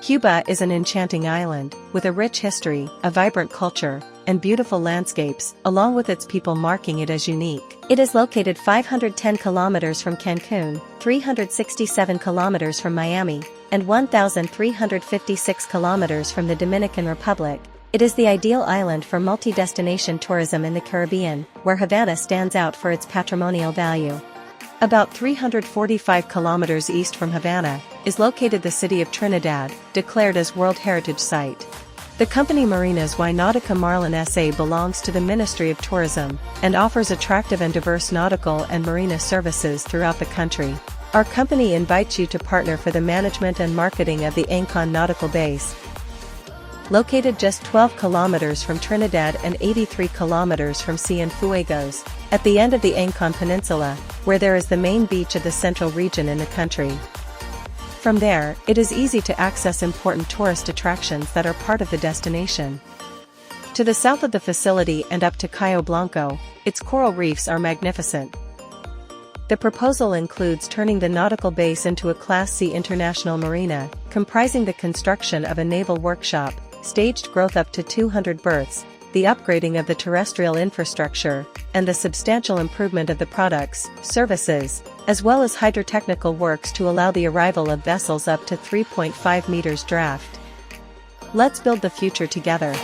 Cuba is an enchanting island, with a rich history, a vibrant culture, and beautiful landscapes, along with its people marking it as unique. It is located 510 kilometers from Cancun, 367 kilometers from Miami, and 1,356 kilometers from the Dominican Republic. It is the ideal island for multi-destination tourism in the Caribbean, where Havana stands out for its patrimonial value. About 345 kilometers east from Havana, is located the city of Trinidad, declared as World Heritage Site. The company Marinas y Nautica Marlin S.A. belongs to the Ministry of Tourism, and offers attractive and diverse nautical and marina services throughout the country. Our company invites you to partner for the management and marketing of the Ancón Nautical Base. Located just 12 kilometers from Trinidad and 83 kilometers from Cienfuegos, at the end of the Ancón Peninsula, where there is the main beach of the central region in the country. From there, it is easy to access important tourist attractions that are part of the destination. To the south of the facility and up to Cayo Blanco, its coral reefs are magnificent. The proposal includes turning the nautical base into a Class C international marina, comprising the construction of a naval workshop, staged growth up to 200 berths, the upgrading of the terrestrial infrastructure, and the substantial improvement of the products, services, as well as hydrotechnical works to allow the arrival of vessels up to 3.5 meters draft. Let's build the future together.